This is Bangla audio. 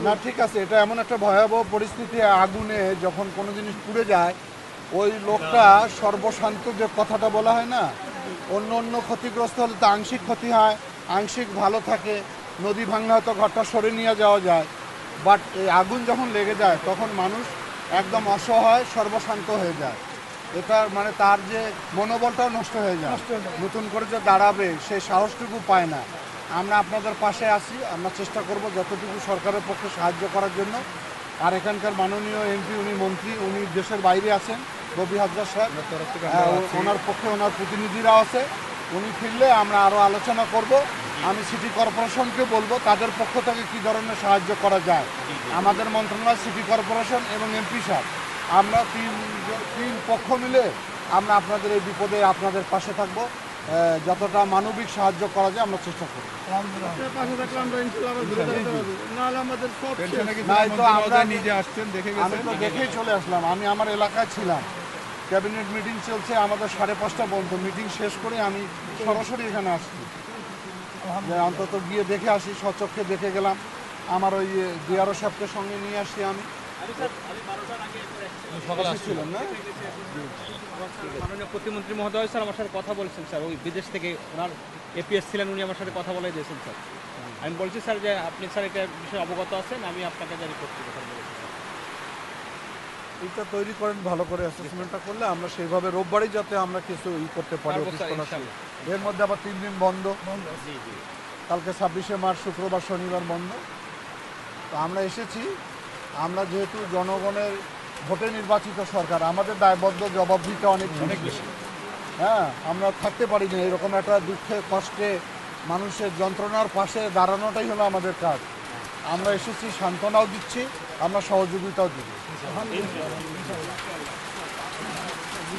না, ঠিক আছে, এটা এমন একটা ভয়াবহ পরিস্থিতি। আগুনে যখন কোনো জিনিস পুড়ে যায়, ওই লোকটা সর্বশান্ত যে কথাটা বলা হয় না, অন্য অন্য ক্ষতিগ্রস্ত হলে তো আংশিক ক্ষতি হয়, আংশিক ভালো থাকে, নদী ভাঙলে হয়তো ঘরটা সরে নিয়ে যাওয়া যায়। বাট এই আগুন যখন লেগে যায় তখন মানুষ একদম অসহায়, সর্বশান্ত হয়ে যায়। এটা মানে তার যে মনোবলটাও নষ্ট হয়ে যায়, নতুন করে যে দাঁড়াবে সেই সাহসটুকু পায় না। আমরা আপনাদের পাশে আছি, আমরা চেষ্টা করব যতটুকু সরকারের পক্ষে সাহায্য করার জন্য। আর এখানকার মাননীয় এমপি, উনি মন্ত্রী, উনি দেশের বাইরে আছেন, রবি হাজরা সাহেব, ওনার পক্ষে ওনার প্রতিনিধিরাও আছে। উনি ফিরলে আমরা আরও আলোচনা করব। আমি সিটি কর্পোরেশনকে বলবো তাদের পক্ষ থেকে কী ধরনের সাহায্য করা যায়। আমাদের মন্ত্রণালয়, সিটি কর্পোরেশন এবং এমপি সাহেব, আমরা তিন পক্ষ মিলে আমরা আপনাদের এই বিপদে আপনাদের পাশে থাকবো। যতটা মানবিক সাহায্য করা যায় আমরা চেষ্টা করব। আমি তো দেখেই চলে আসলাম, আমি আমার এলাকায় ছিলাম, ক্যাবিনেট মিটিং চলছে, আমাদের 5:30 পর্যন্ত মিটিং শেষ করে আমি সরাসরি এখানে আসছি, যে অন্তত গিয়ে দেখে আসি, স্বচক্ষে দেখে গেলাম। আমার ওই ডিআরও সাহেবকে সঙ্গে নিয়ে আসছি। আমি ছিলাম না, মাননীয় প্রতিমন্ত্রী মহোদয় স্যার আমার সাথে কথা বলছেন স্যার, ওই বিদেশ থেকে ওনার এপিএস ছিলেন, উনি আমার সাথে কথা বলে দিয়েছেন স্যার। আমি বলছি স্যার যে আপনি স্যার এটা বিষয়ে অবগত আছেন, আমি আপনাকে জারি করছি কথা বলেছি স্যার। এইটা তৈরি করেন, ভালো করে অ্যাসেসমেন্টটা করলে আমরা সেইভাবে রোববারই যাতে আমরা কিছু করতে পারি। এর মধ্যে আবার 3 দিন বন্ধ, কালকে 26শে মার্চ শুক্রবার শনিবার বন্ধ। তো আমরা এসেছি, আমরা যেহেতু জনগণের ভোটে নির্বাচিত সরকার, আমাদের দায়বদ্ধ জবাবদিহিতা অনেক বেশি। হ্যাঁ, আমরা থাকতে পারি না, এরকম একটা দুঃখে কষ্টে মানুষের যন্ত্রণার পাশে দাঁড়ানোটাই হলো আমাদের কাজ। আমরা এসেছি, সান্ত্বনাও দিচ্ছি, আমরা সহযোগিতাও দিচ্ছি।